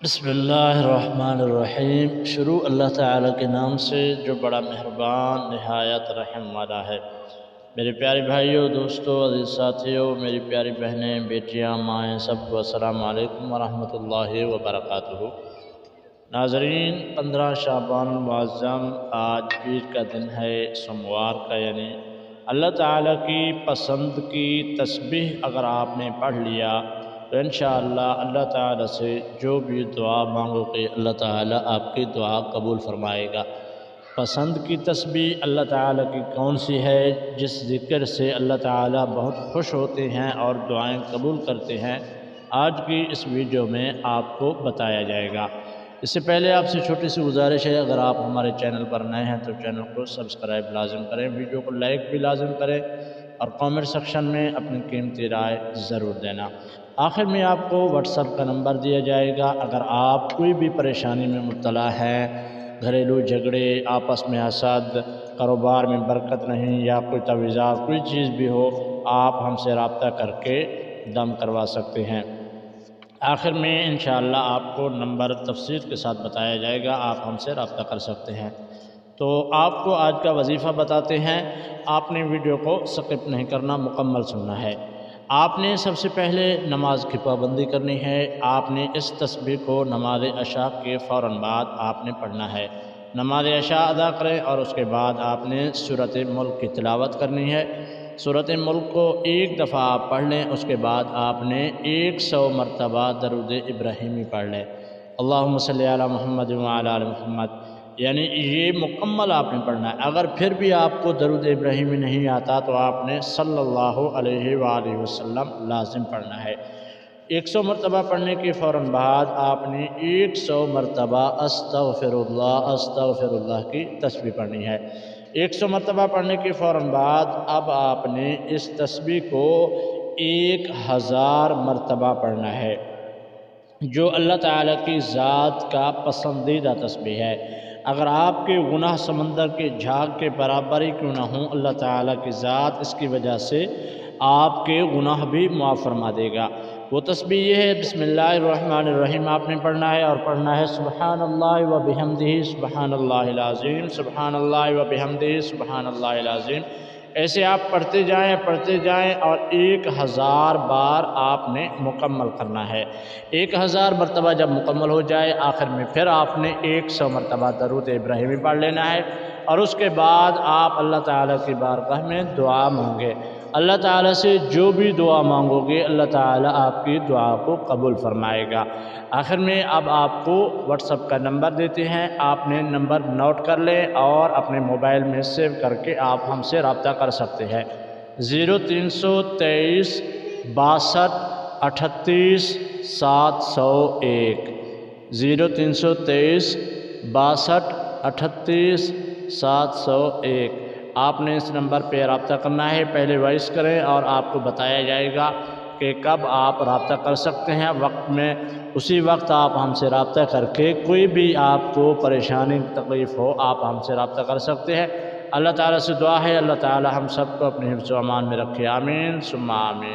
बिस्मिल्लाहिर्रहमानिर्रहीम। शुरू अल्लाह ताला के नाम से जो बड़ा मेहरबान निहायत रहम वाला है। मेरे प्यारे भाइयों, दोस्तों, अज़ीज़ साथियों, मेरी प्यारी बहनें, बेटियां, माएँ, सबको अस्सलामु अलैकुम वरहमतुल्लाहि वबरकातुहू। नाज़रीन, 15 शाबान मुअज़्ज़म, आज पीर का दिन है, सोमवार का, यानी अल्लाह ताला की पसंद की तस्बीह अगर आपने पढ़ लिया तो इंशाअल्लाह अल्लाह ताला से जो भी दुआ मांगोगे अल्लाह ताला आपकी दुआ कबूल फरमाएगा। पसंद की तस्बीह अल्लाह ताला की कौन सी है जिस ज़िक्र से अल्लाह ताला बहुत खुश होते हैं और दुआएं कबूल करते हैं, आज की इस वीडियो में आपको बताया जाएगा। इससे पहले आपसे छोटी सी गुजारिश है, अगर आप हमारे चैनल पर नए हैं तो चैनल को सब्सक्राइब लाजिम करें, वीडियो को लाइक भी लाजिम करें और कमेंट सेक्शन में अपनी कीमती राय ज़रूर देना। आखिर में आपको व्हाट्सएप का नंबर दिया जाएगा। अगर आप कोई भी परेशानी में मुब्तला हैं, घरेलू झगड़े, आपस में हसद, कारोबार में बरकत नहीं, या कोई तवीज़ात, कोई चीज़ भी हो, आप हमसे रब्ता करके दम करवा सकते हैं। आखिर में इंशाअल्लाह आपको नंबर तफसील के साथ बताया जाएगा, आप हमसे रब्ता कर सकते हैं। तो आपको आज का वजीफ़ा बताते हैं। आपने वीडियो को स्किप नहीं करना, मुकम्मल सुनना है। आपने सबसे पहले नमाज की पाबंदी करनी है। आपने इस तस्बीह को नमाज इशा के फ़ौरन बाद आपने पढ़ना है। नमाज इशा अदा करें और उसके बाद आपने सूरत मुल्क की तिलावत करनी है। सूरत मुल्क को एक दफ़ा आप पढ़ लें, उसके बाद आपने 100 मरतबा दरूद इब्राहिमी पढ़ लें, अल्लाहुम्मा सल्ली अला मुहम्मद व अला आलि मुहम्मद, यानी ये मुकम्मल आपने पढ़ना है। अगर फिर भी आपको दरूद इब्राहिमी नहीं आता तो आपने सल्लल्लाहु अलैहि वसल्लम लाजिम पढ़ना है। 100 मरतबा पढ़ने के फ़ौरन बाद आपने 100 मरतबा अस्तग़फिरुल्लाह अस्तग़फिरुल्लाह की तस्बीह पढ़नी है। 100 मरतबा पढ़ने के फ़ौरन बाद अब आपने इस तस्बीह को 1000 मरतबा पढ़ना है, जो अल्लाह ताला की ज़ात का पसंदीदा तस्बीह है। अगर आपके गुनाह समंदर के झाग के बराबर ही क्यों ना हों, अल्लाह ताला की ज़ात इसकी वजह से आपके गुनाह भी माफ़ फरमा देगा। वो तस्बीह ये है, बिस्मिल्लाहिर्रहमानिर्रहीम आपने पढ़ना है, और पढ़ना है सुब्हानल्लाहि व बिहम्दिही सुब्हानल्लाहिल अज़ीम सुब्हानल्लाहि व बिहम्दिही सुब्हानल्लाहिल अज़ीम। ऐसे आप पढ़ते जाएं और 1000 बार आपने मुकम्मल करना है। 1000 मरतबा जब मुकम्मल हो जाए, आखिर में फिर आपने 100 मरतबा दरूद इब्राहिमी पढ़ लेना है, और उसके बाद आप अल्लाह ताला की बारगाह में दुआ मांगे। अल्लाह ताला से जो भी दुआ मांगोगे अल्लाह ताला आपकी दुआ को कबूल फरमाएगा। आखिर में अब आपको व्हाट्सएप का नंबर देते हैं, आपने नंबर नोट कर लें और अपने मोबाइल में सेव करके आप हमसे रब्ता कर सकते हैं। 0323 62 38 701 0323 62 38 701। आपने इस नंबर पे रब्ता करना है। पहले वॉइस करें और आपको बताया जाएगा कि कब आप रब्ता कर सकते हैं। वक्त में उसी वक्त आप हमसे रब्ता करके कोई भी आपको परेशानी तकलीफ़ हो, आप हमसे रब्ता कर सकते हैं। अल्लाह ताला से दुआ है, अल्लाह ताला हम सबको अपने हिफ्ज़ व अमान में रखे। आमीन सुम्मा आमीन।